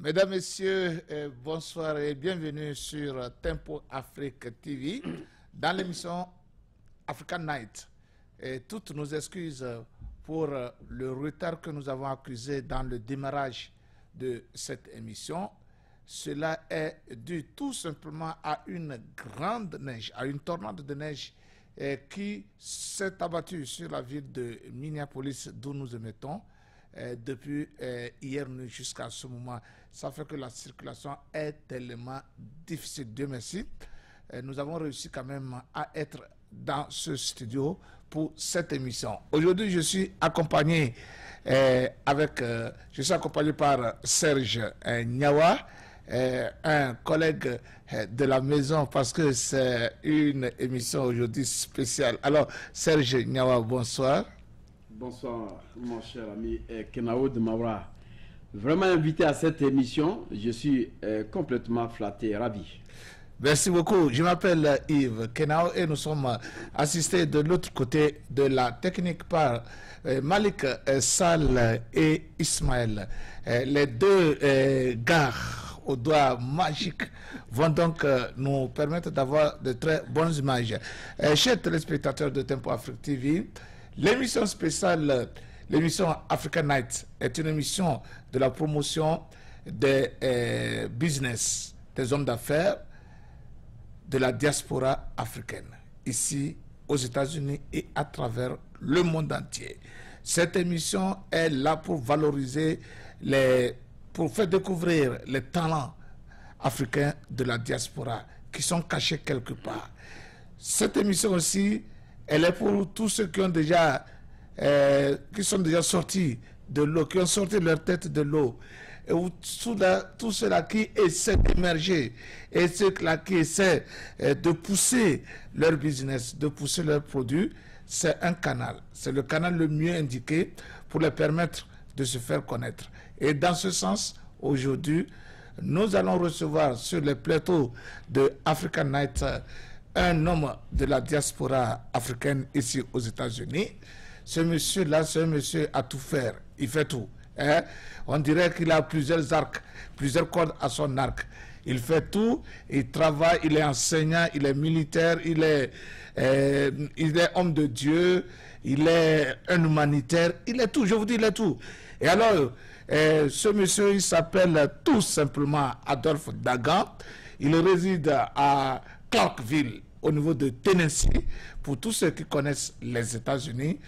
Mesdames, Messieurs, bonsoir et bienvenue sur Tempo Afrique TV dans l'émission African Night. Et toutes nos excuses pour le retard que nous avons accusé dans le démarrage de cette émission. Cela est dû tout simplement à une grande neige, à une tornade de neige qui s'est abattue sur la ville de Minneapolis d'où nous émettons. Depuis hier nuit jusqu'à ce moment, ça fait que la circulation est tellement difficile. Dieu merci. Nous avons réussi quand même à être dans ce studio pour cette émission. Aujourd'hui, je suis accompagné par Serge Nyawa, un collègue de la maison parce que c'est une émission aujourd'hui spéciale. Alors, Serge Nyawa, bonsoir. Bonsoir, mon cher ami Kenao de Mawra. Vraiment invité à cette émission, je suis complètement flatté, ravi. Merci beaucoup. Je m'appelle Yves Kenao et nous sommes assistés de l'autre côté de la technique par Malik Sall et Ismaël. Les deux gars aux doigts magiques vont donc nous permettre d'avoir de très bonnes images. Chers téléspectateurs de Tempo Afrique TV, l'émission spéciale, l'émission African Night, est une émission de la promotion des business, des hommes d'affaires, de la diaspora africaine, ici aux États-Unis et à travers le monde entier. Cette émission est là pour valoriser, pour faire découvrir les talents africains de la diaspora qui sont cachés quelque part. Cette émission aussi, elle est pour tous ceux qui ont déjà, qui sont déjà sortis de l'eau, qui ont sorti leur tête de l'eau, et tous ceux-là qui essaient d'émerger, et ceux-là qui essaient de pousser leur business, de pousser leurs produits, c'est un canal. C'est le canal le mieux indiqué pour les permettre de se faire connaître. Et dans ce sens, aujourd'hui, nous allons recevoir sur les plateaux de African Night un homme de la diaspora africaine ici aux États-Unis. Ce monsieur-là, c'est un monsieur à tout faire. Il fait tout. Hein? On dirait qu'il a plusieurs arcs, plusieurs cordes à son arc. Il fait tout, il travaille, il est enseignant, il est militaire, il est homme de Dieu, il est un humanitaire, il est tout, je vous dis, il est tout. Et alors, ce monsieur, il s'appelle tout simplement Adolphe Dagan. Il réside à Clarkville, au niveau de Tennessee, pour tous ceux qui connaissent les États-Unis.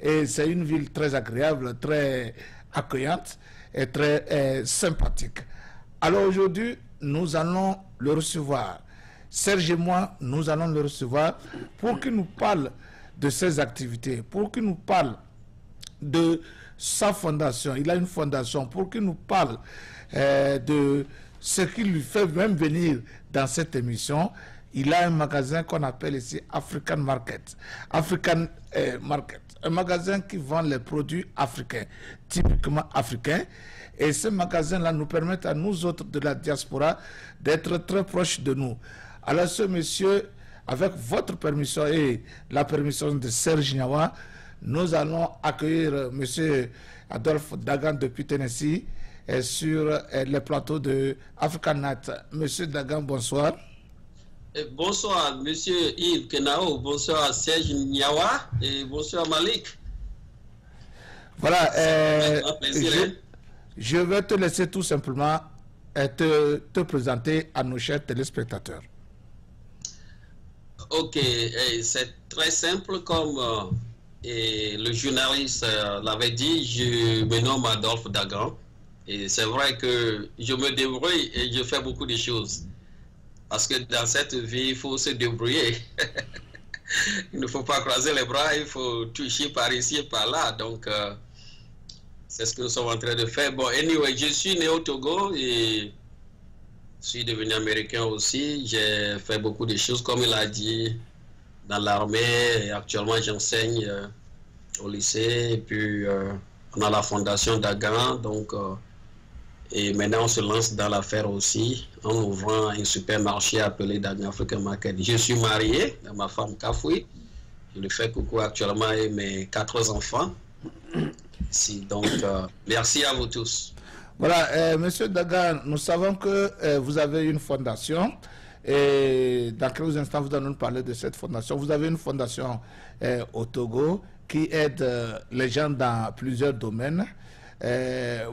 Et c'est une ville très agréable, très accueillante et très sympathique. Alors aujourd'hui, nous allons le recevoir. Serge et moi, nous allons le recevoir pour qu'il nous parle de ses activités, pour qu'il nous parle de sa fondation. Il a une fondation, pour qu'il nous parle de ce qui lui fait même venir dans cette émission. Il a un magasin qu'on appelle ici African Market. African Market. Un magasin qui vend les produits africains, typiquement africains. Et ce magasin-là nous permet à nous autres de la diaspora d'être très proches de nous. Alors ce monsieur, avec votre permission et la permission de Serge Nyawa, nous allons accueillir monsieur Adolphe Dagan depuis Tennessee sur les plateaux de African Night. Monsieur Dagan, bonsoir. Bonsoir, monsieur Yves Kenao, bonsoir Serge Nyawa et bonsoir Malik. Voilà, je vais te laisser tout simplement te présenter à nos chers téléspectateurs. Ok, c'est très simple comme le journaliste l'avait dit, je me nomme Adolphe Dagan et c'est vrai que je me débrouille et je fais beaucoup de choses. Parce que dans cette vie, il faut se débrouiller. Il ne faut pas croiser les bras, il faut toucher par ici et par là. Donc, c'est ce que nous sommes en train de faire. Bon, anyway, je suis né au Togo et je suis devenu américain aussi. J'ai fait beaucoup de choses, comme il a dit, dans l'armée. Actuellement, j'enseigne au lycée. Et puis, on a la fondation Dagan. Donc, et maintenant, on se lance dans l'affaire aussi en ouvrant un supermarché appelé Dagan African Market. Je suis marié à ma femme Kafoui. Je lui fais coucou actuellement et mes 4 enfants. Donc, merci à vous tous. Voilà, Monsieur Daga, nous savons que vous avez une fondation et dans quelques instants, vous allez nous parler de cette fondation. Vous avez une fondation au Togo qui aide les gens dans plusieurs domaines.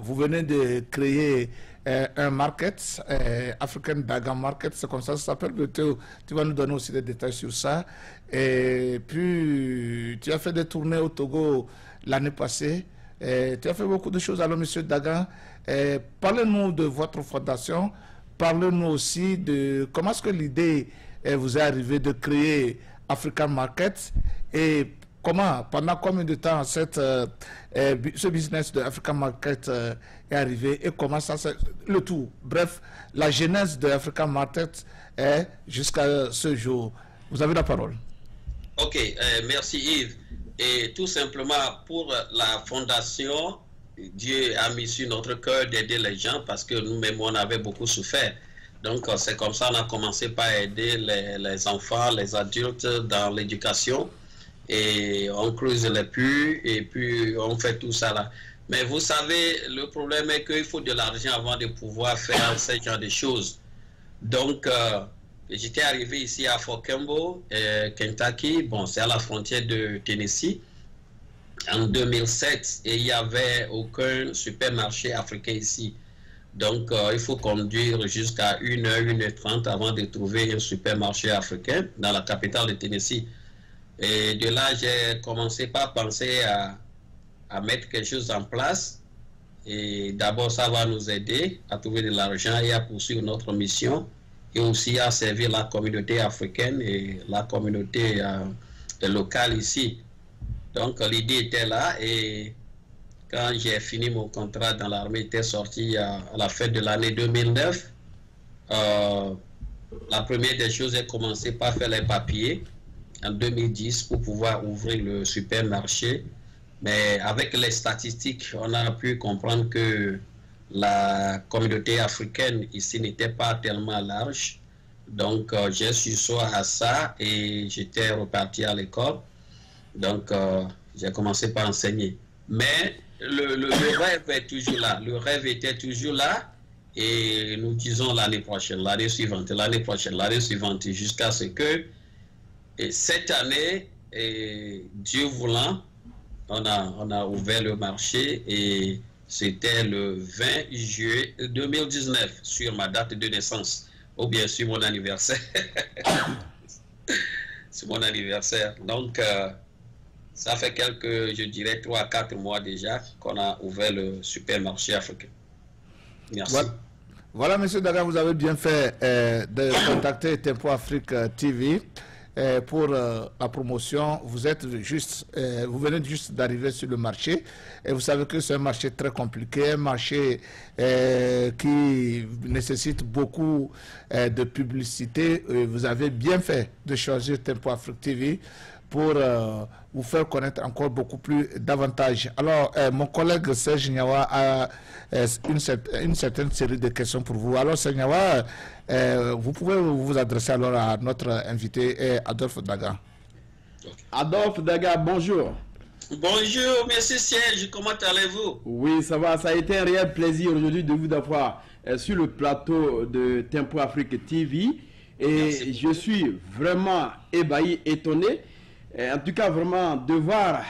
Vous venez de créer un market, African Daga Market, c'est comme ça que ça s'appelle. Tu vas nous donner aussi des détails sur ça. Et puis, tu as fait des tournées au Togo l'année passée. Tu as fait beaucoup de choses. Alors, Monsieur Daga, parlez-nous de votre fondation. Parlez-nous aussi de comment est-ce que l'idée vous est arrivée de créer African Market et comment, pendant combien de temps ce business de African Market est arrivé et comment ça c'est le tout. Bref, la genèse de African Market est jusqu'à ce jour. Vous avez la parole. Ok, merci Yves. Et tout simplement pour la fondation, Dieu a mis sur notre cœur d'aider les gens parce que nous-mêmes, on avait beaucoup souffert. Donc, c'est comme ça qu'on a commencé par aider les enfants, les adultes dans l'éducation. Et on creuse les puits et puis on fait tout ça là. Mais vous savez, le problème est qu'il faut de l'argent avant de pouvoir faire ce genre de choses. Donc, j'étais arrivé ici à Fort Campbell, Kentucky. Bon, c'est à la frontière de Tennessee. En 2007, et il n'y avait aucun supermarché africain ici. Donc, il faut conduire jusqu'à 1h, 1h30 avant de trouver un supermarché africain dans la capitale de Tennessee. Et de là, j'ai commencé par penser à mettre quelque chose en place. Et d'abord, ça va nous aider à trouver de l'argent et à poursuivre notre mission. Et aussi à servir la communauté africaine et la communauté locale ici. Donc l'idée était là et quand j'ai fini mon contrat dans l'armée, était sorti à la fin de l'année 2009. La première des choses, j'ai commencé par faire les papiers en 2010 pour pouvoir ouvrir le supermarché. Mais avec les statistiques, on a pu comprendre que la communauté africaine ici n'était pas tellement large. Donc j'ai su soir à ça et j'étais reparti à l'école. Donc, j'ai commencé par enseigner. Mais le rêve est toujours là. Le rêve était toujours là. Et nous disons l'année prochaine, l'année suivante, l'année prochaine, l'année suivante, jusqu'à ce que cette année, Dieu voulant, on a ouvert le marché et c'était le 20 juillet 2019 sur ma date de naissance, ou bien sur mon anniversaire. C'est mon anniversaire. Donc, ça fait je dirais 3 à 4 mois déjà qu'on a ouvert le supermarché africain. Merci. Voilà, Monsieur Daga, vous avez bien fait de contacter Tempo Afrique TV pour la promotion. Vous venez juste d'arriver sur le marché et vous savez que c'est un marché très compliqué, un marché qui nécessite beaucoup de publicité. Vous avez bien fait de choisir Tempo Afrique TV pour vous faire connaître encore beaucoup plus davantage. Alors, mon collègue Serge Nyawa a une certaine série de questions pour vous. Alors, Serge Nyawa, vous pouvez vous adresser alors à notre invité, Adolphe Daga. Adolphe Daga, bonjour. Bonjour, monsieur Serge, comment allez-vous? Oui, ça va, ça a été un réel plaisir aujourd'hui de vous avoir sur le plateau de Tempo Afrique TV. Et je suis vraiment ébahi, étonné. En tout cas, vraiment, de voir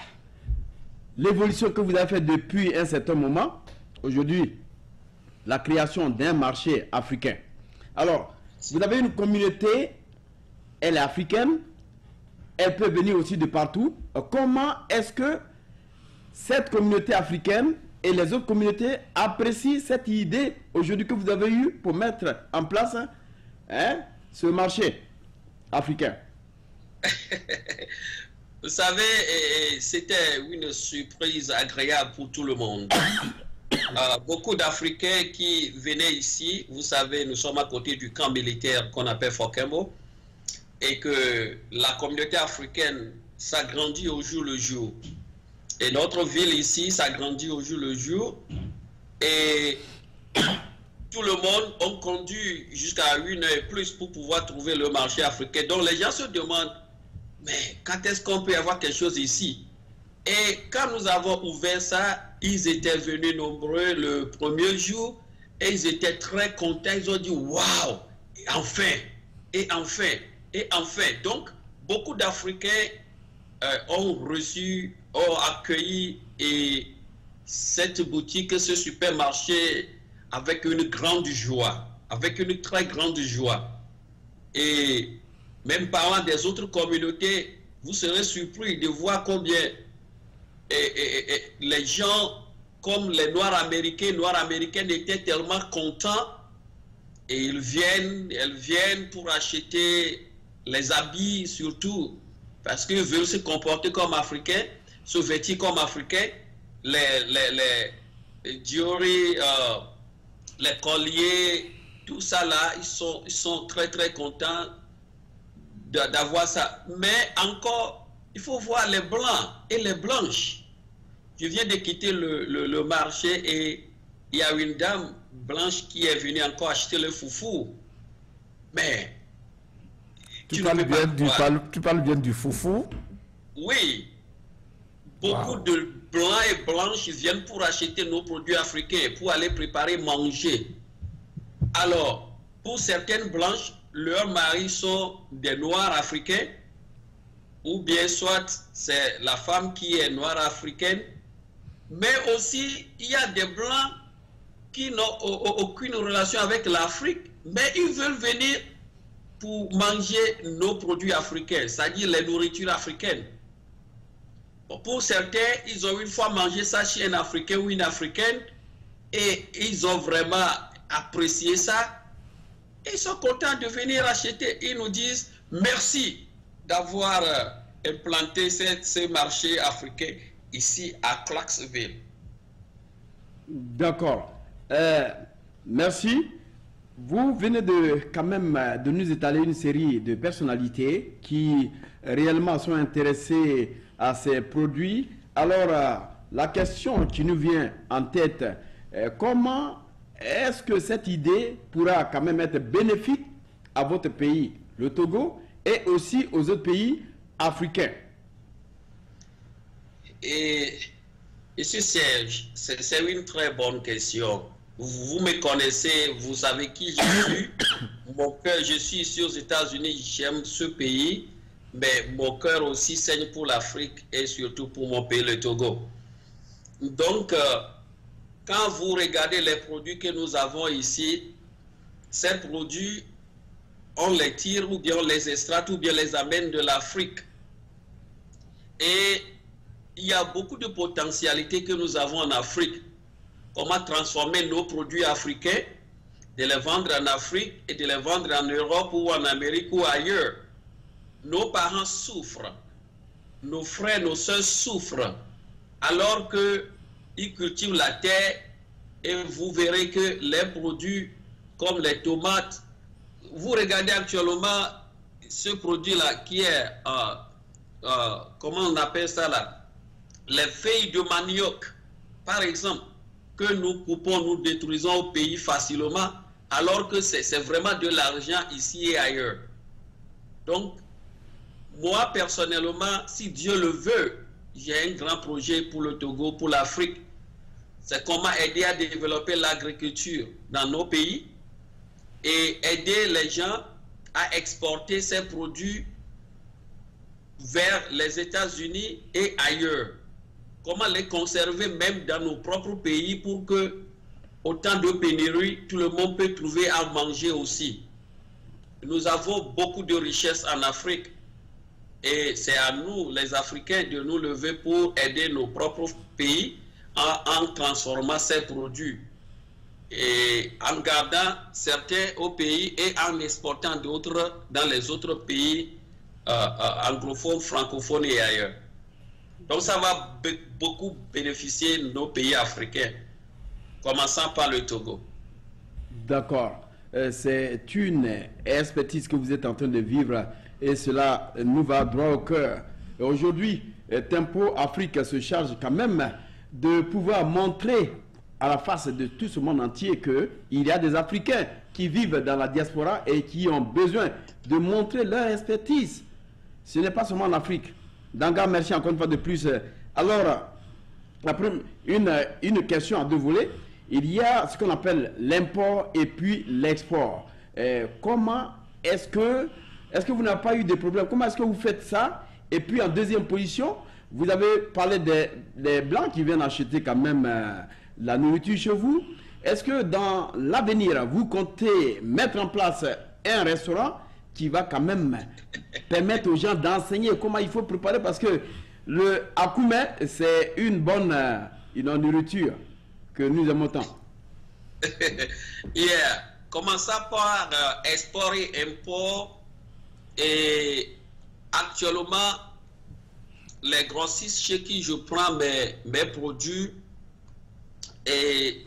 l'évolution que vous avez faite depuis un certain moment. Aujourd'hui, la création d'un marché africain. Alors, vous avez une communauté, elle est africaine, elle peut venir aussi de partout. Comment est-ce que cette communauté africaine et les autres communautés apprécient cette idée aujourd'hui que vous avez eue pour mettre en place ce marché africain? Vous savez, c'était une surprise agréable pour tout le monde. Beaucoup d'Africains qui venaient ici, vous savez, nous sommes à côté du camp militaire qu'on appelle Fort Campbell, et que la communauté africaine s'agrandit au jour le jour. Et notre ville ici s'agrandit au jour le jour. Et tout le monde a conduit jusqu'à 1 heure et plus pour pouvoir trouver le marché africain. Donc les gens se demandent, mais quand est-ce qu'on peut avoir quelque chose ici? Et quand nous avons ouvert ça, ils étaient venus nombreux le premier jour et ils étaient très contents. Ils ont dit waouh, enfin, et enfin, et enfin. Donc, beaucoup d'Africains ont reçu, ont accueilli cette boutique, ce supermarché avec une grande joie, avec une très grande joie. Et même parlant des autres communautés, vous serez surpris de voir combien les gens, comme les Noirs américaines étaient tellement contents et elles viennent pour acheter les habits surtout parce qu'ils veulent se comporter comme Africains, se vêtir comme Africains, les jewelry, les colliers, tout ça là, ils sont très très contents d'avoir ça. Mais encore, il faut voir les blancs et les blanches. Je viens de quitter le marché et il y a une dame blanche qui est venue encore acheter le foufou. Mais tu parles bien du foufou? Oui. Beaucoup de blancs et blanches viennent pour acheter nos produits africains, pour aller préparer, manger. Alors, pour certaines blanches, leurs maris sont des noirs africains, ou bien soit c'est la femme qui est noire africaine, mais aussi il y a des blancs qui n'ont aucune relation avec l'Afrique, mais ils veulent venir pour manger nos produits africains, c'est-à-dire les nourritures africaines. Bon, pour certains, ils ont une fois mangé ça chez un Africain ou une Africaine et ils ont vraiment apprécié ça. Ils sont contents de venir acheter. Ils nous disent merci d'avoir implanté ce marché africain ici à Clarksville. D'accord. Merci. Vous venez quand même de nous étaler une série de personnalités qui réellement sont intéressées à ces produits. Alors, la question qui nous vient en tête, comment est-ce que cette idée pourra quand même être bénéfique à votre pays, le Togo, et aussi aux autres pays africains? Et c'est une très bonne question. Vous me connaissez, vous savez qui je suis. Mon cœur, je suis ici aux États-Unis, j'aime ce pays, mais mon cœur aussi saigne pour l'Afrique et surtout pour mon pays, le Togo. Donc, quand vous regardez les produits que nous avons ici, ces produits, on les tire ou bien on les extrait ou bien les amène de l'Afrique. Et il y a beaucoup de potentialités que nous avons en Afrique. Comment transformer nos produits africains, de les vendre en Afrique et de les vendre en Europe ou en Amérique ou ailleurs. Nos parents souffrent, nos frères, nos soeurs souffrent, alors qu'ils cultivent la terre et vous verrez que les produits comme les tomates, vous regardez actuellement ce produit-là qui est, comment on appelle ça là, les feuilles de manioc, par exemple, que nous coupons, nous détruisons au pays facilement, alors que c'est vraiment de l'argent ici et ailleurs. Donc, moi, personnellement, si Dieu le veut, j'ai un grand projet pour le Togo, pour l'Afrique. C'est comment aider à développer l'agriculture dans nos pays et aider les gens à exporter ces produits vers les États-Unis et ailleurs. Comment les conserver même dans nos propres pays pour que, au temps de pénurie, tout le monde peut trouver à manger aussi. Nous avons beaucoup de richesses en Afrique et c'est à nous, les Africains, de nous lever pour aider nos propres pays en transformant ces produits et en gardant certains au pays et en exportant d'autres dans les autres pays anglophones, francophones et ailleurs. Donc ça va beaucoup bénéficier nos pays africains, commençant par le Togo. D'accord. C'est une expertise que vous êtes en train de vivre et cela nous va droit au cœur. Aujourd'hui, Tempo Afrique se charge quand même de pouvoir montrer à la face de tout ce monde entier qu'il y a des Africains qui vivent dans la diaspora et qui ont besoin de montrer leur expertise. Ce n'est pas seulement en Afrique. Danga, merci encore une fois de plus. Alors, une question à deux volets. Il y a ce qu'on appelle l'import et puis l'export. Comment est-ce que vous n'avez pas eu de problème? Comment est-ce que vous faites ça? Et puis en deuxième position, vous avez parlé des Blancs qui viennent acheter quand même la nourriture chez vous. Est-ce que dans l'avenir, vous comptez mettre en place un restaurant qui va quand même permettre aux gens d'enseigner comment il faut préparer? Parce que le Akoumé, c'est une bonne nourriture que nous aimons tant. Commençons par export et import. Et actuellement, les grossistes chez qui je prends mes produits, et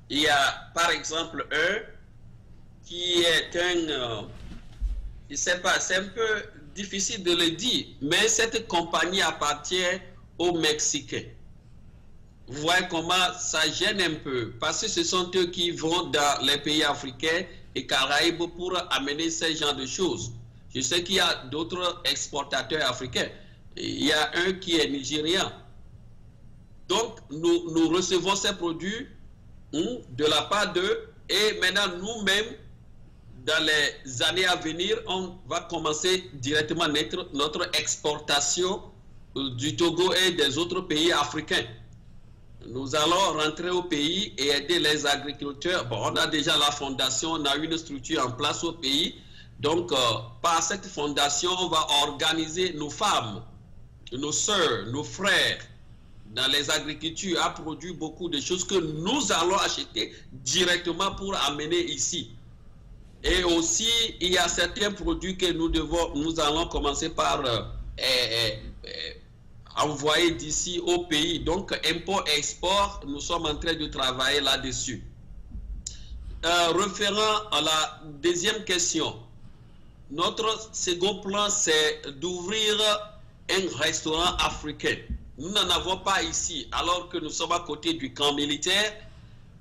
il y a par exemple un qui est je ne sais pas, c'est un peu difficile de le dire, mais cette compagnie appartient aux Mexicains. Vous voyez comment ça gêne un peu, parce que ce sont eux qui vont dans les pays africains et Caraïbes pour amener ce genre de choses. Je sais qu'il y a d'autres exportateurs africains. Il y a un qui est nigérian. Donc, nous recevons ces produits de la part d'eux et maintenant nous-mêmes, dans les années à venir, on va commencer directement notre exportation du Togo et des autres pays africains. Nous allons rentrer au pays et aider les agriculteurs. Bon, on a déjà la fondation, on a une structure en place au pays. Donc, par cette fondation, on va organiser nos femmes, nos sœurs, nos frères dans les agricultures à produire beaucoup de choses que nous allons acheter directement pour amener ici. Et aussi, il y a certains produits que nous allons commencer par envoyer d'ici au pays. Donc, import-export, nous sommes en train de travailler là-dessus. Référant à la deuxième question, notre second plan, c'est d'ouvrir un restaurant africain. Nous n'en avons pas ici, alors que nous sommes à côté du camp militaire,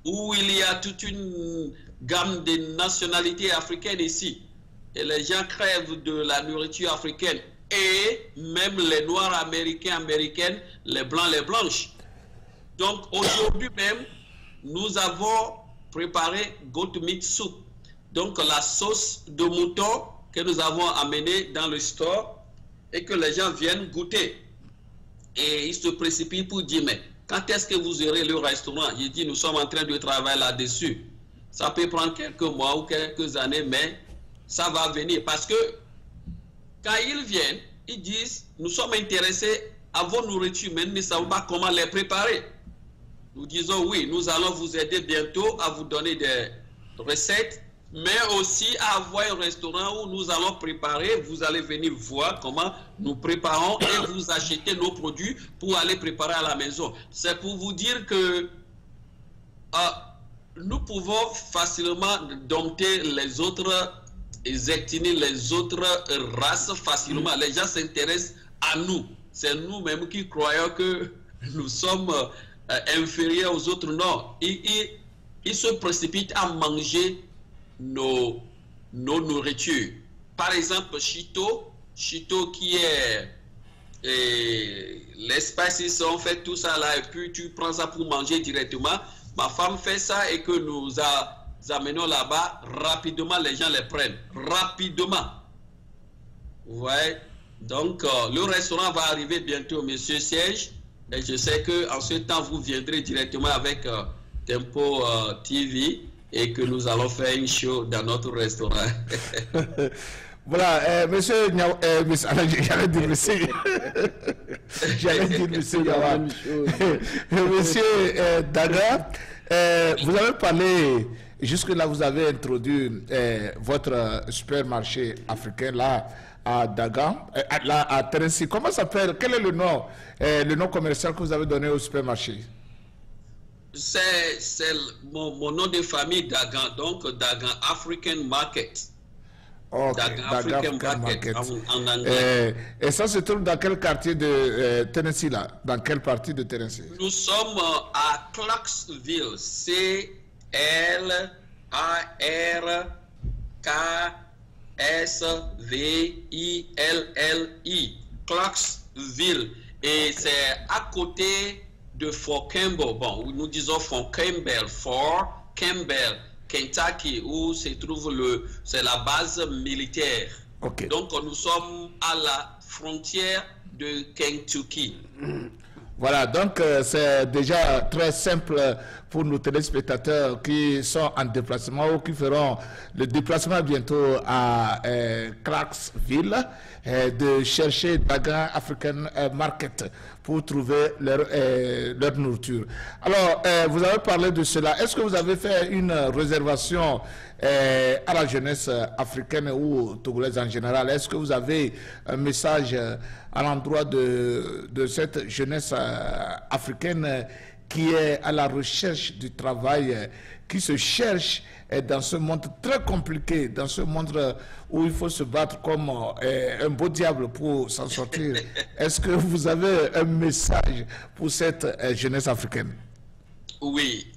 où il y a toute une gamme de nationalités africaines ici. Et les gens crèvent de la nourriture africaine. Et même les Noirs américaines, les Blancs, les Blanches. Donc aujourd'hui même, nous avons préparé goat meat soup. Donc la sauce de mouton que nous avons amenée dans le store et que les gens viennent goûter. Et ils se précipitent pour dire, mais quand est-ce que vous aurez le restaurant? J'ai dit, nous sommes en train de travailler là-dessus. Ça peut prendre quelques mois ou quelques années, mais ça va venir. Parce que quand ils viennent, ils disent, nous sommes intéressés à vos nourritures, mais nous ne savons pas comment les préparer. Nous disons, oui, nous allons vous aider bientôt à vous donner des recettes, mais aussi à avoir un restaurant où nous allons préparer. Vous allez venir voir comment nous préparons et vous achetez nos produits pour aller préparer à la maison. C'est pour vous dire que nous pouvons facilement dompter les autres ethnies, les autres races facilement. Les gens s'intéressent à nous. C'est nous-mêmes qui croyons que nous sommes inférieurs aux autres. Non, ils se précipitent à manger nos nourritures. Par exemple, Chito qui est les spices, on fait tout ça là et puis tu prends ça pour manger directement. Ma femme fait ça et que nous amenons là-bas, rapidement les gens les prennent. Rapidement. Vous voyez? Donc, le restaurant va arriver bientôt, Monsieur Siège. Et je sais qu'en ce temps, vous viendrez directement avec Tempo TV et que nous allons faire une show dans notre restaurant. Voilà, monsieur j'allais dire monsieur. J'allais dire monsieur Yawa. Monsieur Daga, vous avez parlé, jusque-là, vous avez introduit votre supermarché africain là à Daga, là à Terency. Comment ça s'appelle? Quel est le nom commercial que vous avez donné au supermarché? C'est mon nom de famille, Dagan, donc Dagan African Market. Okay, Dagan African Market en anglais. Et ça se trouve dans quel quartier de Tennessee là? Dans quelle partie de Tennessee? Nous sommes à Clarksville, C-L-A-R-K-S-V-I-L-L-I, Clarksville. Et c'est à côté de Fort Campbell, bon, nous disons Fort Campbell, Kentucky, où se trouve c'est la base militaire. Okay. Donc nous sommes à la frontière de Kentucky. Voilà, donc c'est déjà très simple pour nos téléspectateurs qui sont en déplacement ou qui feront le déplacement bientôt à Clarksville de chercher Dagan African Market pour trouver leur nourriture. Alors, vous avez parlé de cela. Est-ce que vous avez fait une réservation à la jeunesse africaine ou togolaise en général? Est-ce que vous avez un message à l'endroit de cette jeunesse africaine qui est à la recherche du travail, qui se cherche dans ce monde très compliqué, dans ce monde où il faut se battre comme un beau diable pour s'en sortir? Est-ce que vous avez un message pour cette jeunesse africaine? Oui,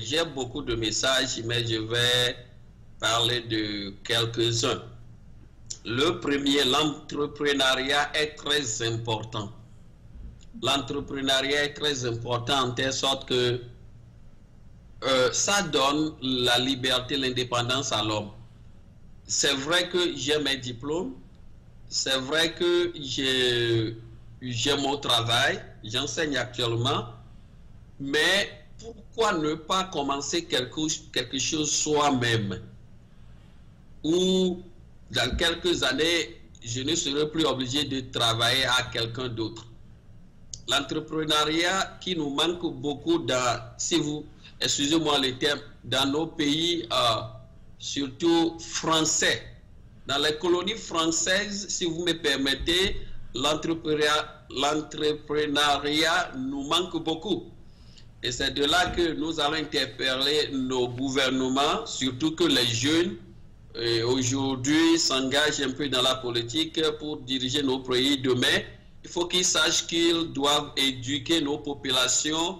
j'ai beaucoup de messages, mais je vais parler de quelques-uns. Le premier, l'entrepreneuriat est très important. L'entrepreneuriat est très important en telle sorte que ça donne la liberté, l'indépendance à l'homme. C'est vrai que j'ai mes diplômes, c'est vrai que j'ai mon travail, j'enseigne actuellement, mais pourquoi ne pas commencer quelque chose soi-même? Ou dans quelques années, je ne serai plus obligé de travailler à quelqu'un d'autre. L'entrepreneuriat qui nous manque beaucoup dans, si vous, excusez-moi le terme, dans nos pays, surtout français. Dans les colonies françaises, si vous me permettez, l'entrepreneuriat nous manque beaucoup. Et c'est de là que nous allons interpeller nos gouvernements, surtout que les jeunes aujourd'hui s'engagent un peu dans la politique pour diriger nos pays demain. Il faut qu'ils sachent qu'ils doivent éduquer nos populations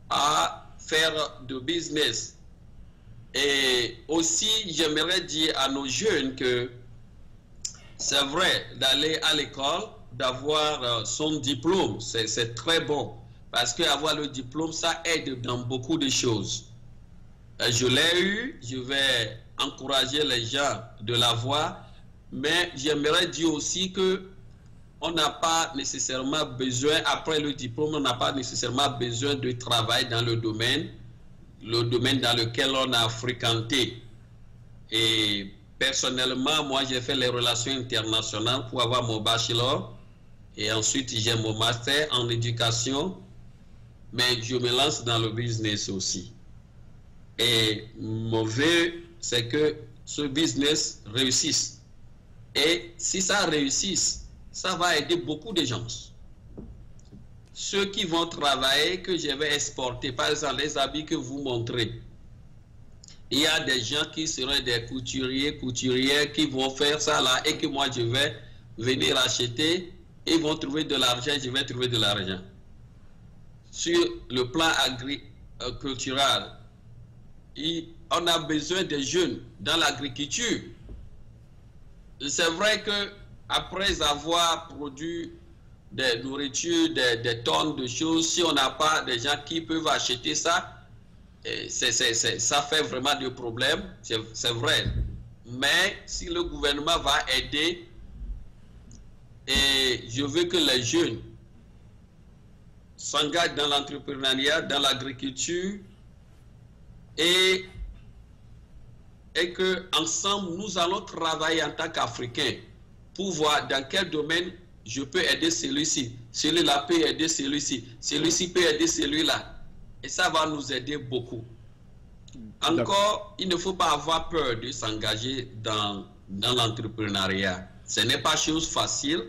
à faire de business. Et aussi, j'aimerais dire à nos jeunes que c'est vrai d'aller à l'école, d'avoir son diplôme, c'est très bon. Parce qu'avoir le diplôme, ça aide dans beaucoup de choses. Je l'ai eu, je vais encourager les gens de l'avoir, mais j'aimerais dire aussi que on n'a pas nécessairement besoin, après le diplôme, on n'a pas nécessairement besoin de travail dans le domaine dans lequel on a fréquenté. Et personnellement, moi, j'ai fait les relations internationales pour avoir mon bachelor. Et ensuite, j'ai mon master en éducation. Mais je me lance dans le business aussi. Et mon vœu, c'est que ce business réussisse. Et si ça réussisse, ça va aider beaucoup de gens. Ceux qui vont travailler, que je vais exporter, par exemple les habits que vous montrez. Il y a des gens qui seraient des couturières qui vont faire ça là et que moi je vais venir acheter. Ils vont trouver de l'argent, je vais trouver de l'argent. Sur le plan agricultural, on a besoin des jeunes dans l'agriculture. C'est vrai que après avoir produit des nourritures, des tonnes de choses, si on n'a pas des gens qui peuvent acheter ça, ça fait vraiment des problèmes, c'est vrai. Mais si le gouvernement va aider, et je veux que les jeunes s'engagent dans l'entrepreneuriat, dans l'agriculture, et que ensemble nous allons travailler en tant qu'Africains pour voir dans quel domaine je peux aider celui-ci, celui-là peut aider celui-ci, celui-ci peut aider celui-là. Et ça va nous aider beaucoup. Encore, il ne faut pas avoir peur de s'engager dans l'entrepreneuriat. Ce n'est pas chose facile,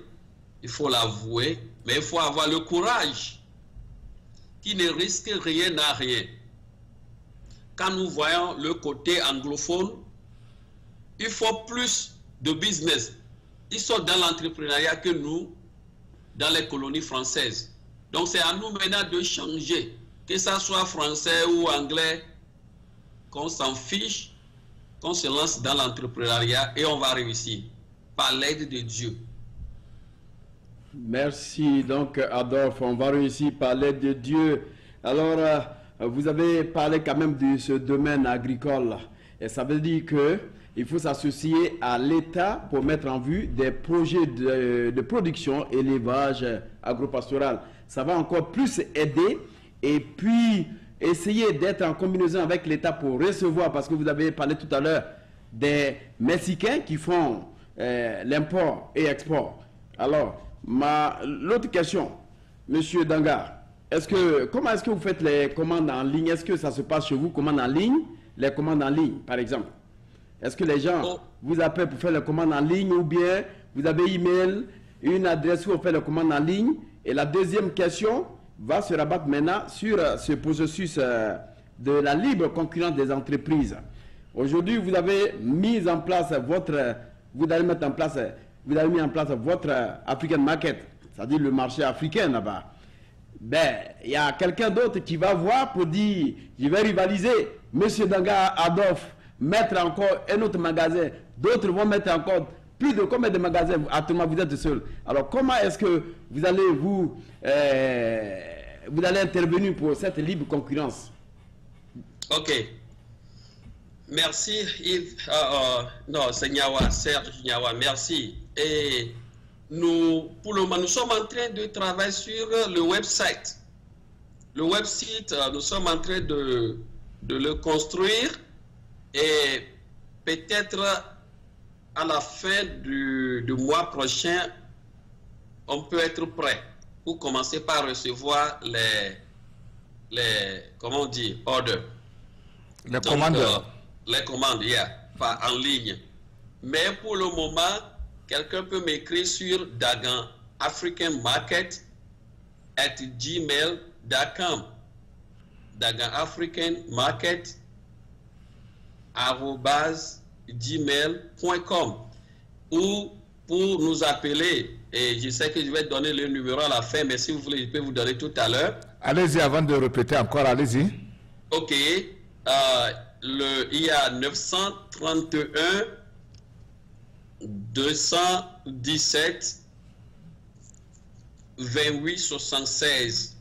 il faut l'avouer, mais il faut avoir le courage qui ne risque rien à rien. Quand nous voyons le côté anglophone, il faut plus de business. Ils sont dans l'entrepreneuriat que nous, dans les colonies françaises. Donc c'est à nous maintenant de changer, que ça soit français ou anglais, qu'on s'en fiche, qu'on se lance dans l'entrepreneuriat et on va réussir, par l'aide de Dieu. Merci donc Adolphe, on va réussir par l'aide de Dieu. Alors, vous avez parlé quand même de ce domaine agricole. Et ça veut dire qu'il faut s'associer à l'État pour mettre en vue des projets de production, élevage agropastoral. Ça va encore plus aider. Et puis, essayer d'être en combinaison avec l'État pour recevoir, parce que vous avez parlé tout à l'heure des Mexicains qui font l'import et export. Alors, l'autre question, Monsieur Dangar, comment est-ce que vous faites les commandes en ligne? Est-ce que ça se passe chez vous, commandes en ligne, les commandes en ligne, par exemple? Est-ce que les gens vous appellent pour faire les commandes en ligne, ou bien vous avez email, une adresse où on fait les commandes en ligne? Et la deuxième question va se rabattre maintenant sur ce processus de la libre concurrence des entreprises. Aujourd'hui, vous avez mis en place vous avez mis en place votre African Market, c'est-à-dire le marché africain là-bas. Ben, il y a quelqu'un d'autre qui va voir pour dire, je vais rivaliser, Monsieur Dangar Adolphe, mettre encore un autre magasin, d'autres vont mettre encore plus de combien de magasins, actuellement vous êtes seul. Alors comment est-ce que vous allez vous allez intervenir pour cette libre concurrence? Ok. Merci Yves. Non, c'est Nyawa, Serge Nyawa, merci. Et pour le moment, nous sommes en train de travailler sur le website. Le website, nous sommes en train de le construire et peut-être à la fin du mois prochain, on peut être prêt pour commencer par recevoir les comment on dit, orders. Les commandes. Les commandes, en ligne. Mais pour le moment, quelqu'un peut m'écrire sur Dagan African Market @gmail.com. Dagan African Market @gmail.com, ou pour nous appeler, et je sais que je vais donner le numéro à la fin, mais si vous voulez, je peux vous donner tout à l'heure. Allez-y, avant de répéter encore, allez-y. Ok, il y a 931 217 28 76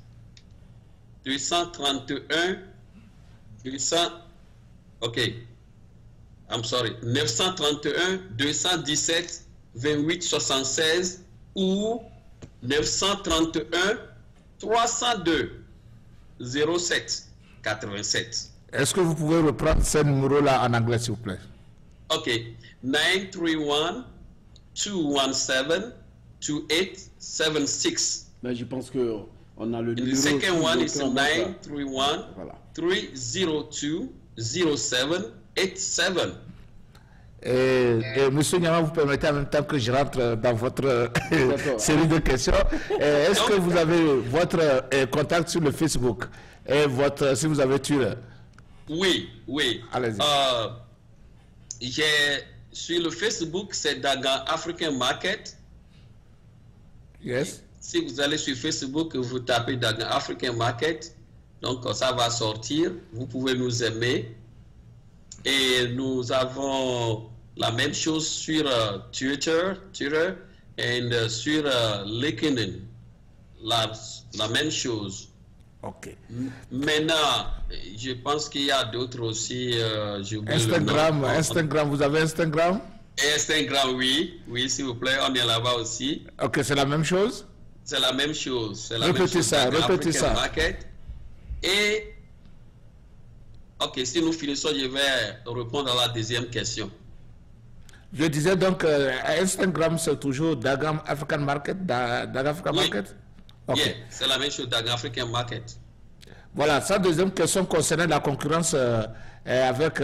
231 200. Ok, I'm sorry, 931 217 28 76 ou 931 302 07 87. Est-ce que vous pouvez reprendre ce numéro-là en anglais, s'il vous plaît? Ok, 931 217 2876. Mais je pense que on a le numéro. The second one is 931 302 0787. Monsieur Niama, vous permettez en même temps que je rentre dans votre série de questions. Est-ce que vous avez votre contact sur le Facebook et si vous avez Twitter? Oui. Allez-y. Sur le Facebook, c'est Dagan African Market. Yes. Si vous allez sur Facebook, vous tapez Dagan African Market, donc ça va sortir. Vous pouvez nous aimer. Et nous avons la même chose sur Twitter et sur LinkedIn. La même chose. Ok. Maintenant, je pense qu'il y a d'autres aussi. Instagram, vous avez Instagram? Instagram, oui, s'il vous plaît, on est là-bas aussi. Ok, c'est la même chose? C'est la même chose. Répétez ça. Market. Et, ok, si nous finissons, je vais répondre à la deuxième question. Je disais donc, Instagram, c'est toujours Dagan African Market, Dagan African Market? Okay. Yeah, c'est la même chose, Dagan African Market. Voilà, sa deuxième question concernait la concurrence avec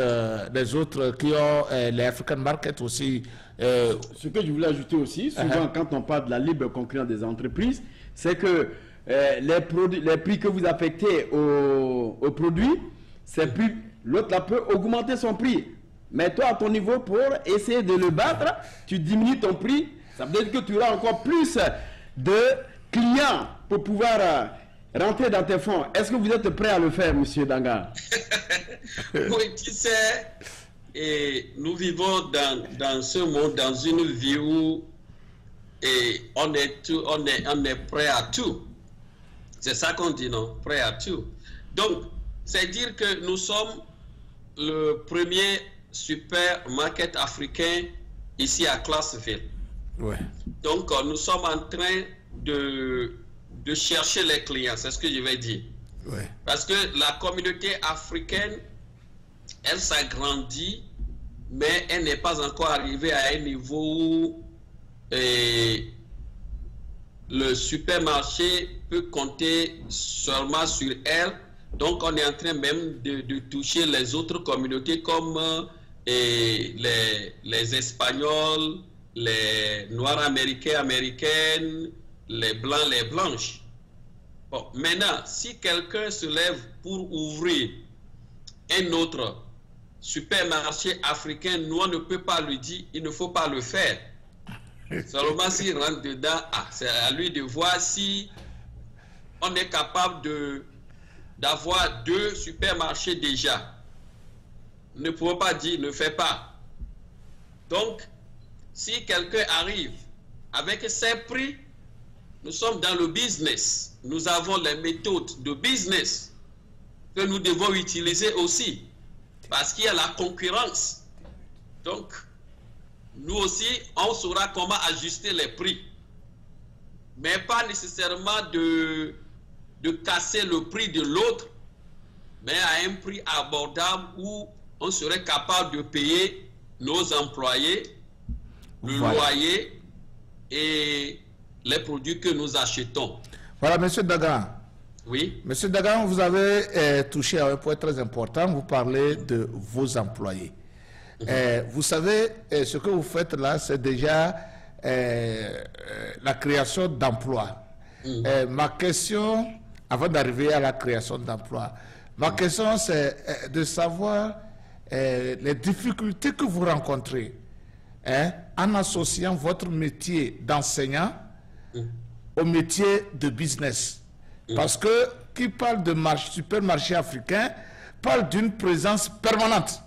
les autres qui ont les African Market aussi. Ce que je voulais ajouter aussi, souvent quand on parle de la libre concurrence des entreprises, c'est que les prix que vous affectez aux produits, c'est plus, l'autre là peut augmenter son prix. Mais toi, à ton niveau, pour essayer de le battre, tu diminues ton prix. Ça veut dire que tu auras encore plus de clients pour pouvoir rentrer dans tes fonds. Est-ce que vous êtes prêt à le faire, monsieur Dangar? Oui, tu sais, et nous vivons dans ce monde, dans une vie où on est prêt à tout. C'est ça qu'on dit, non? Prêt à tout. Donc, c'est dire que nous sommes le premier supermarket africain ici à Classeville. Ouais. Donc, nous sommes en train de chercher les clients, c'est ce que je vais dire. Ouais. Parce que la communauté africaine, elle s'agrandit, mais elle n'est pas encore arrivée à un niveau où le supermarché peut compter seulement sur elle. Donc, on est en train même de toucher les autres communautés comme les Espagnols, les Noirs américains, américaines, les Blancs, les Blanches. Bon, maintenant, si quelqu'un se lève pour ouvrir un autre supermarché africain, nous, on ne peut pas lui dire, il ne faut pas le faire. Seulement s'il rentre dedans, c'est à lui de voir si on est capable d'avoir 2 supermarchés déjà. Ne pouvons pas dire ne fais pas. Donc, si quelqu'un arrive avec ses prix, nous sommes dans le business. Nous avons les méthodes de business que nous devons utiliser aussi. Parce qu'il y a la concurrence. Donc, nous aussi, on saura comment ajuster les prix. Mais pas nécessairement de casser le prix de l'autre, mais à un prix abordable où on serait capable de payer nos employés, le loyer et les produits que nous achetons. Voilà, Monsieur Dagan. Oui. Monsieur Dagan, vous avez touché à un point très important. Vous parlez de vos employés. Vous savez, ce que vous faites là, c'est déjà la création d'emplois. Ma question, avant d'arriver à la création d'emplois, ma question c'est de savoir les difficultés que vous rencontrez en associant votre métier d'enseignant au métier de business. Parce que qui parle de supermarché africain parle d'une présence permanente.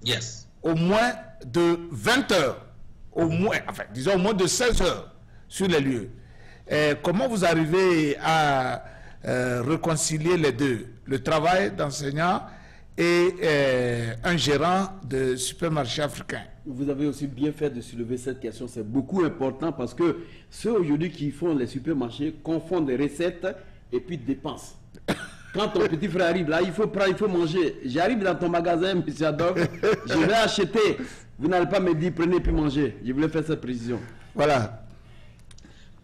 Yes. Au moins de 20 heures, au moins, enfin, disons au moins de 16 heures sur les lieux. Comment vous arrivez à réconcilier les deux, le travail d'enseignant et un gérant de supermarché africain? Vous avez aussi bien fait de soulever cette question, c'est beaucoup important parce que ceux aujourd'hui qui font les supermarchés confondent des recettes et puis dépenses. Quand ton petit frère arrive là, il faut manger. J'arrive dans ton magasin, M. Adolphe, je vais acheter. Vous n'allez pas me dire prenez puis mangez. Je voulais faire cette précision. Voilà.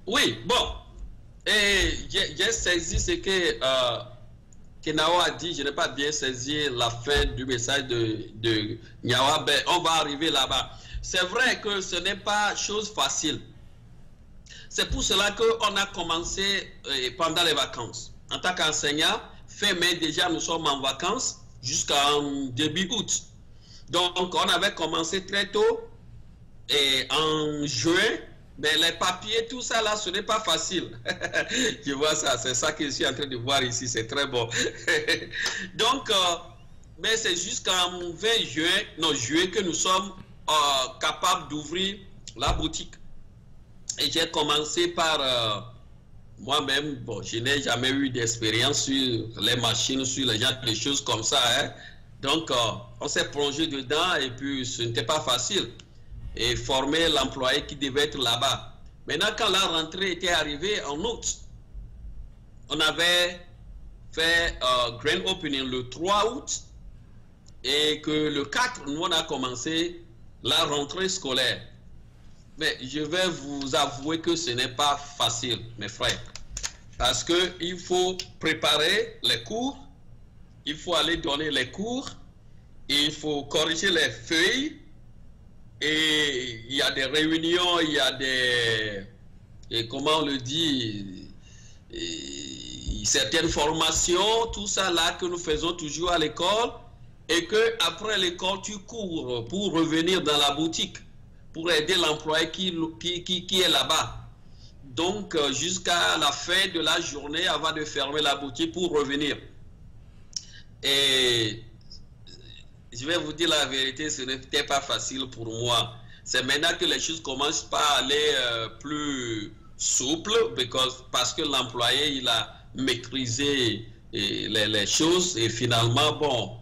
Oui, bon. J'ai saisi ce que Kenao a dit. Je n'ai pas bien saisi la fin du message de Nyawa. Ben, on va arriver là-bas. C'est vrai que ce n'est pas chose facile. C'est pour cela qu'on a commencé pendant les vacances. En tant qu'enseignant, fin mai déjà, nous sommes en vacances jusqu'en début août. Donc, on avait commencé très tôt et en juin, mais les papiers, tout ça là, ce n'est pas facile. Je vois ça, c'est ça que je suis en train de voir ici, c'est très bon. Donc, mais c'est jusqu'en 20 juin que nous sommes capables d'ouvrir la boutique. Et j'ai commencé par moi-même, bon, je n'ai jamais eu d'expérience sur les machines, sur les gens, des choses comme ça. Hein. Donc, on s'est plongé dedans et puis ce n'était pas facile. Et former l'employé qui devait être là-bas. Maintenant, quand la rentrée était arrivée en août, on avait fait grand opening le 3 août et que le 4, nous, on a commencé la rentrée scolaire. Mais je vais vous avouer que ce n'est pas facile, mes frères. Parce qu'il faut préparer les cours, il faut aller donner les cours, il faut corriger les feuilles, et il y a des réunions, il y a des... Et comment on le dit, certaines formations, tout ça là que nous faisons toujours à l'école, et qu'après l'école, tu cours pour revenir dans la boutique, pour aider l'employé qui est là-bas. Donc, jusqu'à la fin de la journée, avant de fermer la boutique pour revenir. Et je vais vous dire la vérité, ce n'était pas facile pour moi. C'est maintenant que les choses commencent à aller plus souples, parce que l'employé, il a maîtriser les choses. Et finalement, bon,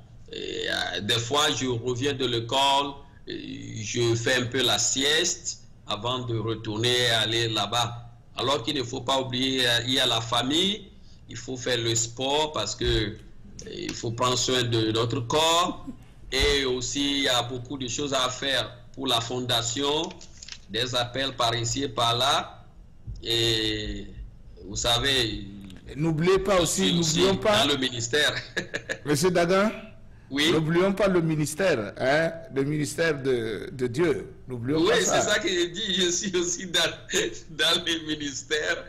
des fois, je reviens de l'école, je fais un peu la sieste avant de retourner aller là-bas. Alors qu'il ne faut pas oublier, il y a la famille, il faut faire le sport parce que il faut prendre soin de notre corps. Et aussi, il y a beaucoup de choses à faire pour la fondation, des appels par ici et par là. Et vous savez... N'oubliez pas aussi, n'oublions pas... Dans le ministère. Monsieur Dagan, oui. N'oublions pas le ministère, hein, le ministère de Dieu. N'oublions pas ça. Oui, c'est ça que je dis. Je suis aussi dans le ministère.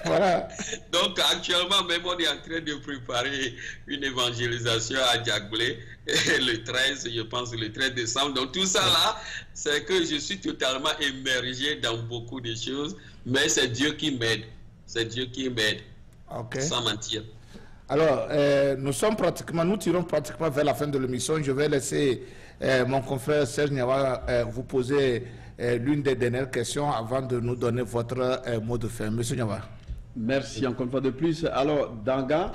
Voilà. Donc, actuellement, même on est en train de préparer une évangélisation à Djagblé le 13, je pense, le 13 décembre. Donc, tout ça là, c'est que je suis totalement immergé dans beaucoup de choses. Mais c'est Dieu qui m'aide. C'est Dieu qui m'aide. Okay. Sans mentir. Alors, nous tirons pratiquement vers la fin de l'émission. Je vais laisser mon confrère Serge Niawa vous poser l'une des dernières questions avant de nous donner votre mot de fin. Monsieur Niawa. Merci encore une fois de plus. Alors, Danga,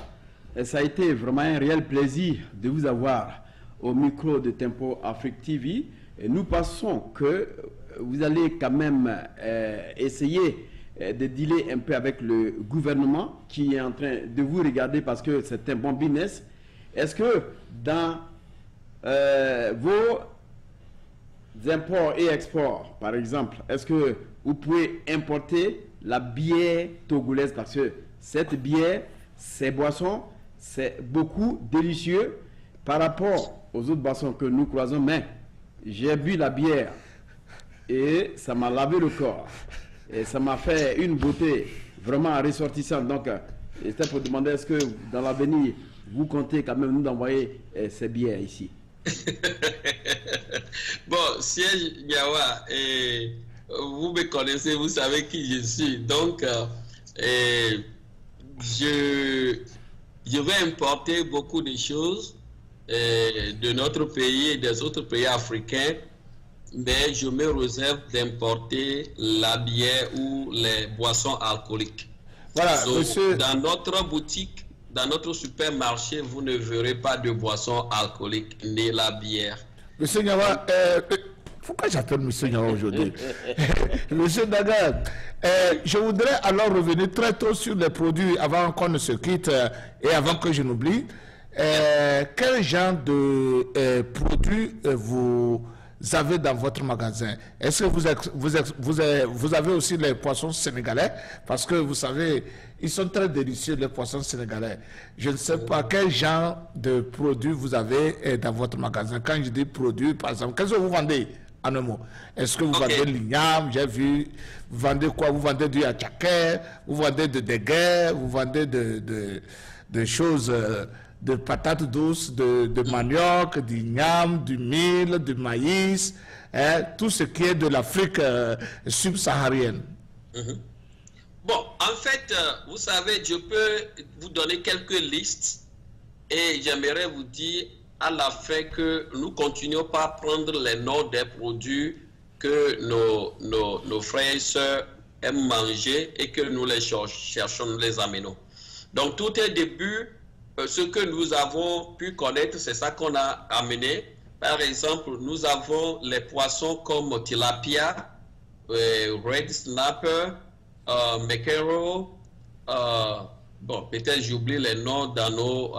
ça a été vraiment un réel plaisir de vous avoir au micro de Tempo Afrique TV. Et nous pensons que vous allez quand même essayer de dealer un peu avec le gouvernement qui est en train de vous regarder parce que c'est un bon business. Est-ce que dans vos imports et exports, par exemple, est-ce que vous pouvez importer la bière togolaise parce que cette bière, ces boissons, c'est beaucoup délicieux par rapport aux autres boissons que nous croisons, mais j'ai bu la bière et ça m'a lavé le corps. Et ça m'a fait une beauté vraiment ressortissante. Donc, c'était pour demander, est-ce que dans l'avenir, vous comptez quand même nous envoyer ces bières ici? Bon, Siège Niawa, vous me connaissez, vous savez qui je suis. Donc, je vais importer beaucoup de choses de notre pays et des autres pays africains. Mais je me réserve d'importer la bière ou les boissons alcooliques. Voilà, monsieur... Dans notre boutique, dans notre supermarché, vous ne verrez pas de boissons alcooliques ni la bière. Monsieur Niawa, pourquoi j'appelle monsieur Niawa aujourd'hui? Monsieur Dagan, je voudrais alors revenir très tôt sur les produits avant qu'on ne se quitte et avant que je n'oublie. Quel genre de produits vous avez dans votre magasin? Est-ce que vous avez aussi les poissons sénégalais? Parce que vous savez, ils sont très délicieux, les poissons sénégalais. Je ne sais pas quel genre de produits vous avez dans votre magasin. Quand je dis produits, par exemple, qu'est-ce que vous vendez en un mot? Est-ce que vous vendez l'igname? J'ai vu. Vous vendez quoi? Vous vendez du yatchaké, vous vendez de dégué, vous vendez de choses... de patates douces, de manioc, d'igname, du mil, du maïs, tout ce qui est de l'Afrique subsaharienne. Bon, en fait, vous savez, je peux vous donner quelques listes et j'aimerais vous dire à la fin que nous continuons pas à prendre les noms des produits que nos frères et sœurs aiment manger et que nous les cherchons, nous les amenons. Donc, tout est début. Ce que nous avons pu connaître, c'est ça qu'on a amené. Par exemple, nous avons les poissons comme tilapia, red snapper, mackerel. Bon, peut-être j'oublie les noms dans nos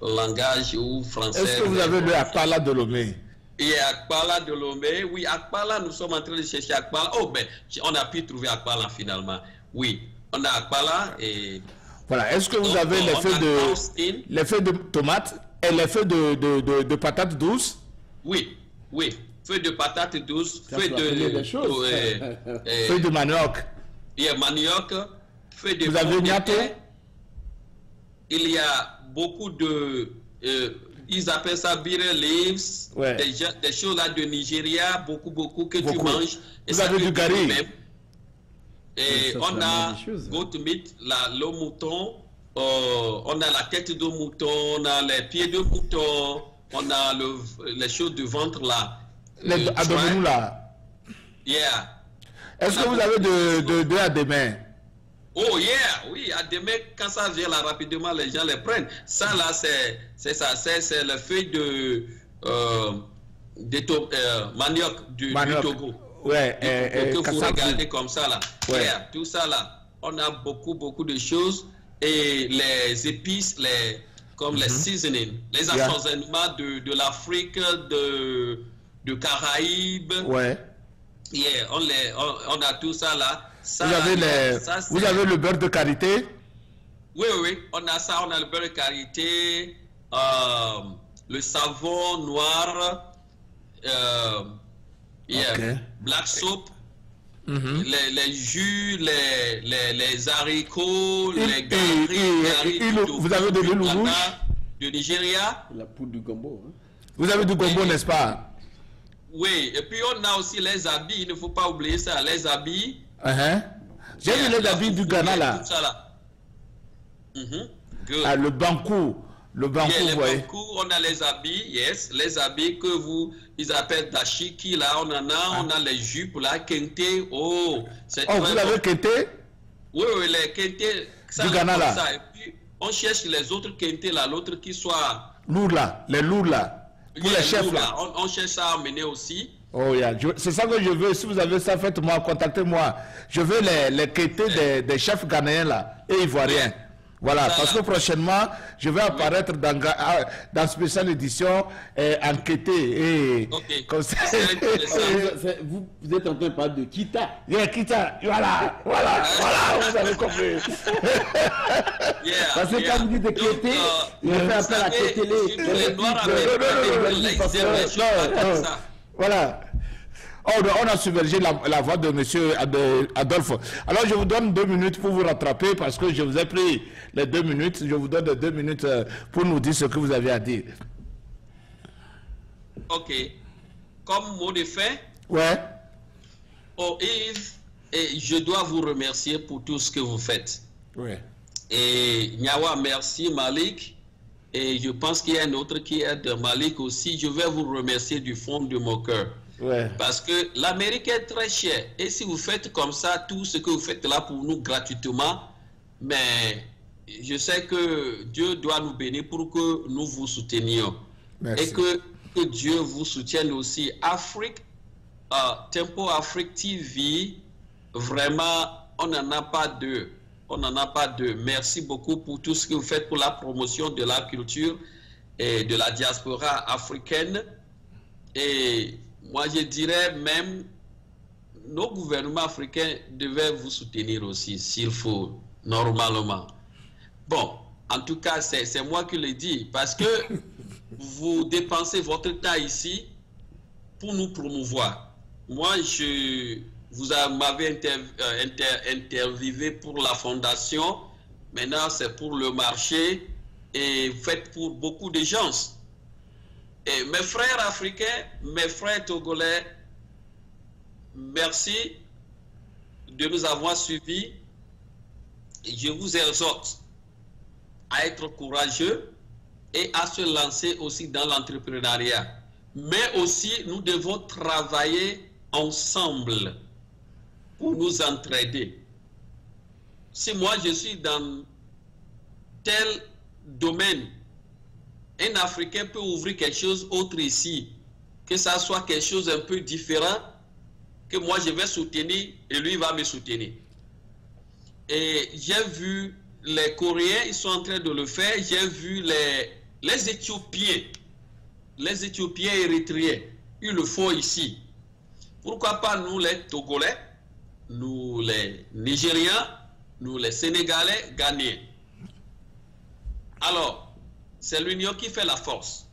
langages ou français. Est-ce que vous avez le Akpala de Lomé? Et Akpala de Lomé, oui, Akpala, nous sommes en train de chercher Akpala. Oh, ben, on a pu trouver Akpala finalement. Oui, on a Akpala et... Voilà, est-ce que vous avez les feuilles de tomates et les feuilles de patates douces? Oui, oui. Feuilles de patates douces, feuilles de manioc. Il y a manioc, feuilles de... Vous avez niato? Il y a beaucoup de... ils appellent ça beer leaves, ouais. Des choses là de Nigeria, beaucoup que tu manges. Et vous avez du gari? Et on a goat meat, le mouton, on a la tête de mouton, on a les pieds de mouton, on a les choses de ventre là. Les abdominaux là. Yeah. Est-ce que vous avez de à des mains? Oh yeah, oui, à demain, quand ça vient là rapidement, les gens les prennent. Ça là, c'est ça, c'est le feuille de manioc du Togo. Ouais, que vous regardez comme ça là. Ouais. Yeah, tout ça là, on a beaucoup de choses et les épices, comme les seasonings, les assaisonnements de l'Afrique, de Caraïbes. Ouais. Yeah, on a tout ça là. Ça, vous avez le beurre de karité? Oui, on a ça, on a le beurre de karité, le savon noir, black soap, les jus, les haricots, les garis, vous avez de l'huile rouge du Nigeria. La poudre du gombo. Hein. Vous avez du gombo, n'est-ce pas? Oui, et puis on a aussi les habits, il ne faut pas oublier ça, les habits. J'ai vu les habits du Ghana là. Ah, le bankou. Le bankou, les vous voyez. bankou, on a les habits, les habits que ils appellent dashiki là, on a les jupes là, kente, vous avez kente? Oui, les kente, ça, du Ghana là. Ça. Et puis on cherche les autres kente là, l'autre qui soit... Lourd là, les lourds là. Pour les chefs là. On cherche ça à emmener aussi. Oh yeah. C'est ça que je veux. Si vous avez ça, faites-moi, contactez-moi. Je veux les quêtés des chefs ghanéens là et ivoiriens. Voilà, ça, parce que prochainement, je vais apparaître dans spéciale édition en quêté. Comme ça. Vous êtes en train de parler de Kita. Yeah, Kita, voilà, vous avez compris. Parce que quand vous dites de quêté, il fait appel à quêter Voilà. On a submergé la voix de monsieur Adolphe. Alors je vous donne 2 minutes pour vous rattraper parce que je vous ai pris les 2 minutes. Je vous donne 2 minutes pour nous dire ce que vous avez à dire. Ok. Comme mot de fin. Ouais. Oh Yves, et je dois vous remercier pour tout ce que vous faites. Ouais. Et Nyawa, merci Malik. Et je pense qu'il y a un autre qui est de Malik aussi. Je vais vous remercier du fond de mon cœur. Ouais. Parce que l'Amérique est très chère. Et si vous faites comme ça, tout ce que vous faites là pour nous gratuitement, mais je sais que Dieu doit nous bénir pour que nous vous soutenions. Merci. Et que Dieu vous soutienne aussi. Afrique, Tempo Afrique TV, vraiment, on n'en a pas deux. On n'en a pas deux. Merci beaucoup pour tout ce que vous faites pour la promotion de la culture et de la diaspora africaine. Et moi, je dirais même, nos gouvernements africains devaient vous soutenir aussi, s'il faut, normalement. Bon, en tout cas, c'est moi qui le dis, parce que vous dépensez votre temps ici pour nous promouvoir. Moi, vous m'avez interviewé pour la fondation, maintenant c'est pour le marché, et vous faites pour beaucoup de gens. Et mes frères africains, mes frères togolais, merci de nous avoir suivis. Je vous exhorte à être courageux et à se lancer aussi dans l'entrepreneuriat. Mais aussi, nous devons travailler ensemble pour nous entraider. Si moi je suis dans tel domaine, un Africain peut ouvrir quelque chose autre ici, que ça soit quelque chose un peu différent, que moi je vais soutenir et lui va me soutenir. Et j'ai vu les Coréens, ils sont en train de le faire. J'ai vu les Éthiopiens érythréens, ils le font ici. Pourquoi pas nous les Togolais, nous les Nigériens, nous les Sénégalais, Ghanéens. Alors, c'est l'union qui fait la force.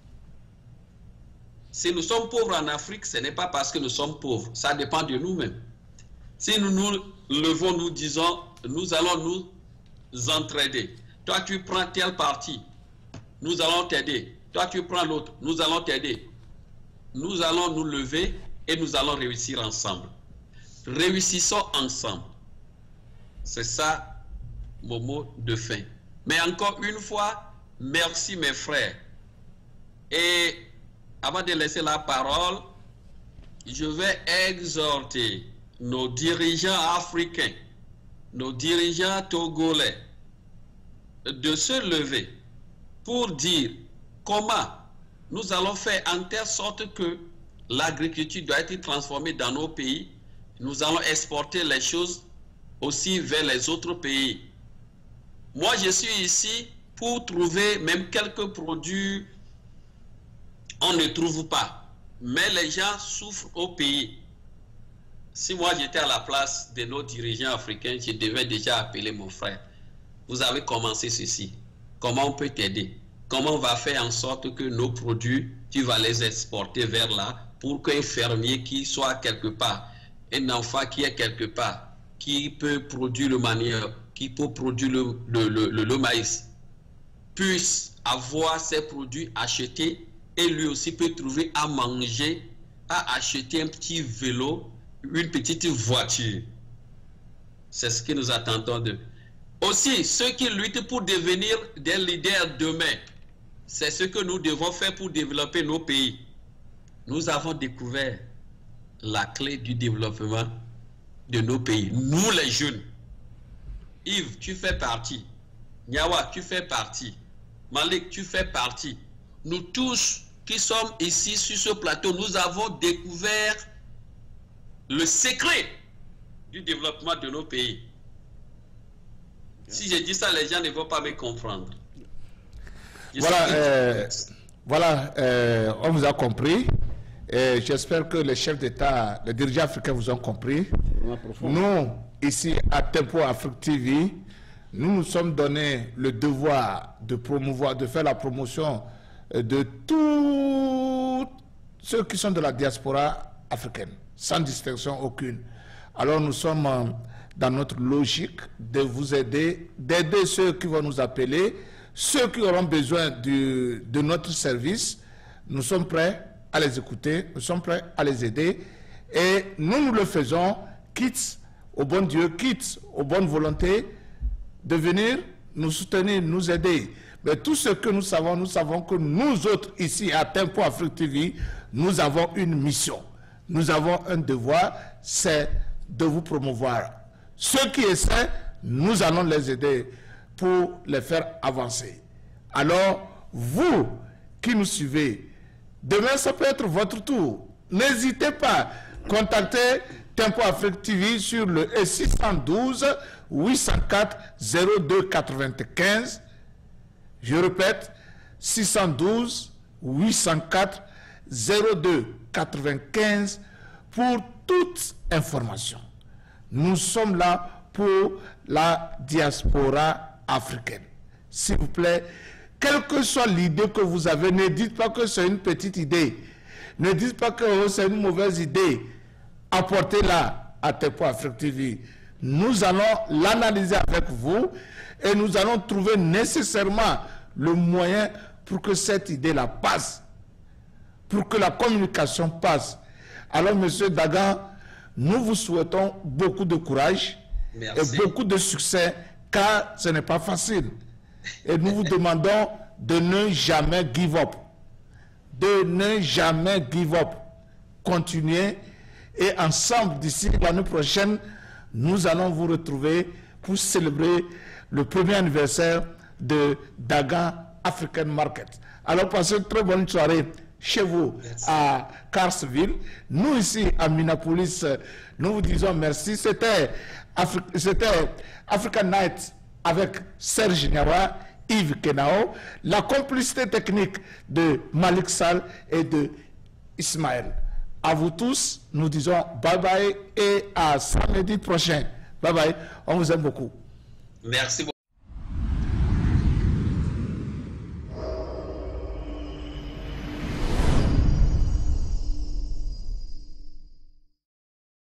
Si nous sommes pauvres en Afrique, ce n'est pas parce que nous sommes pauvres. Ça dépend de nous-mêmes. Si nous nous levons, nous disons, nous allons nous entraider. Toi, tu prends tel parti. Nous allons t'aider. Toi, tu prends l'autre. Nous allons t'aider. Nous allons nous lever et nous allons réussir ensemble. Réussissons ensemble. C'est ça mon mot de fin. Mais encore une fois, merci mes frères. Et avant de laisser la parole, je vais exhorter nos dirigeants africains nos dirigeants togolais de se lever pour dire comment nous allons faire en telle sorte que l'agriculture doit être transformée dans nos pays. Nous allons exporter les choses aussi vers les autres pays. Moi, je suis ici pour trouver même quelques produits, on ne trouve pas. Mais les gens souffrent au pays. Si moi j'étais à la place de nos dirigeants africains, je devais déjà appeler mon frère. Vous avez commencé ceci. Comment on peut t'aider? Comment on va faire en sorte que nos produits, tu vas les exporter vers là pour qu'un fermier qui soit quelque part, un enfant qui est quelque part, qui peut produire le manioc, qui peut produire le maïs, puisse avoir ses produits achetés et lui aussi peut trouver à manger, à acheter un petit vélo, une petite voiture. C'est ce que nous attendons d'eux. Aussi, ceux qui luttent pour devenir des leaders demain, c'est ce que nous devons faire pour développer nos pays. Nous avons découvert la clé du développement de nos pays. Nous les jeunes. Yves, tu fais partie. Nyawa, tu fais partie. Malik, tu fais partie. Nous tous qui sommes ici sur ce plateau, nous avons découvert le secret du développement de nos pays. Si je dis ça, les gens ne vont pas me comprendre. Voilà, on vous a compris. J'espère que les chefs d'État, les dirigeants africains vous ont compris. Nous, ici à Tempo Afrique TV, nous nous sommes donné le devoir de promouvoir, de faire la promotion de tous ceux qui sont de la diaspora africaine, sans distinction aucune. Alors nous sommes dans notre logique de vous aider, d'aider ceux qui vont nous appeler, ceux qui auront besoin de notre service. Nous sommes prêts à les écouter, nous sommes prêts à les aider et nous le faisons, quitte au bon Dieu, quitte aux bonnes volontés de venir nous soutenir, nous aider. Mais tout ce que nous savons que nous autres ici à Tempo Afrique TV, nous avons une mission. Nous avons un devoir, c'est de vous promouvoir. Ceux qui essaient, nous allons les aider pour les faire avancer. Alors, vous qui nous suivez, demain ça peut être votre tour. N'hésitez pas, contactez Tempo Afrique TV sur le 612 804 02 95. Je répète, 612 804 02 95 pour toute information. Nous sommes là pour la diaspora africaine. S'il vous plaît, quelle que soit l'idée que vous avez, ne dites pas que c'est une petite idée. Ne dites pas que c'est une mauvaise idée. Apportez-la à Tempo Afrique TV. Nous allons l'analyser avec vous et nous allons trouver nécessairement le moyen pour que cette idée-là passe, pour que la communication passe. Alors, Monsieur Dagan, nous vous souhaitons beaucoup de courage. Merci. Et beaucoup de succès, car ce n'est pas facile. Et nous vous demandons de ne jamais give up. De ne jamais give up. Continuez. Et ensemble, d'ici l'année prochaine, nous allons vous retrouver pour célébrer le premier anniversaire de Dagan African Market. Alors, passez une très bonne soirée chez vous. Merci. À Carsville. Nous, ici, à Minneapolis, nous vous disons merci. C'était African Night avec Serge Nyawa, Yves Kenao, la complicité technique de Malik Sall et de Ismaël. À vous tous, nous disons bye bye et à samedi prochain. Bye bye, on vous aime beaucoup. Merci beaucoup.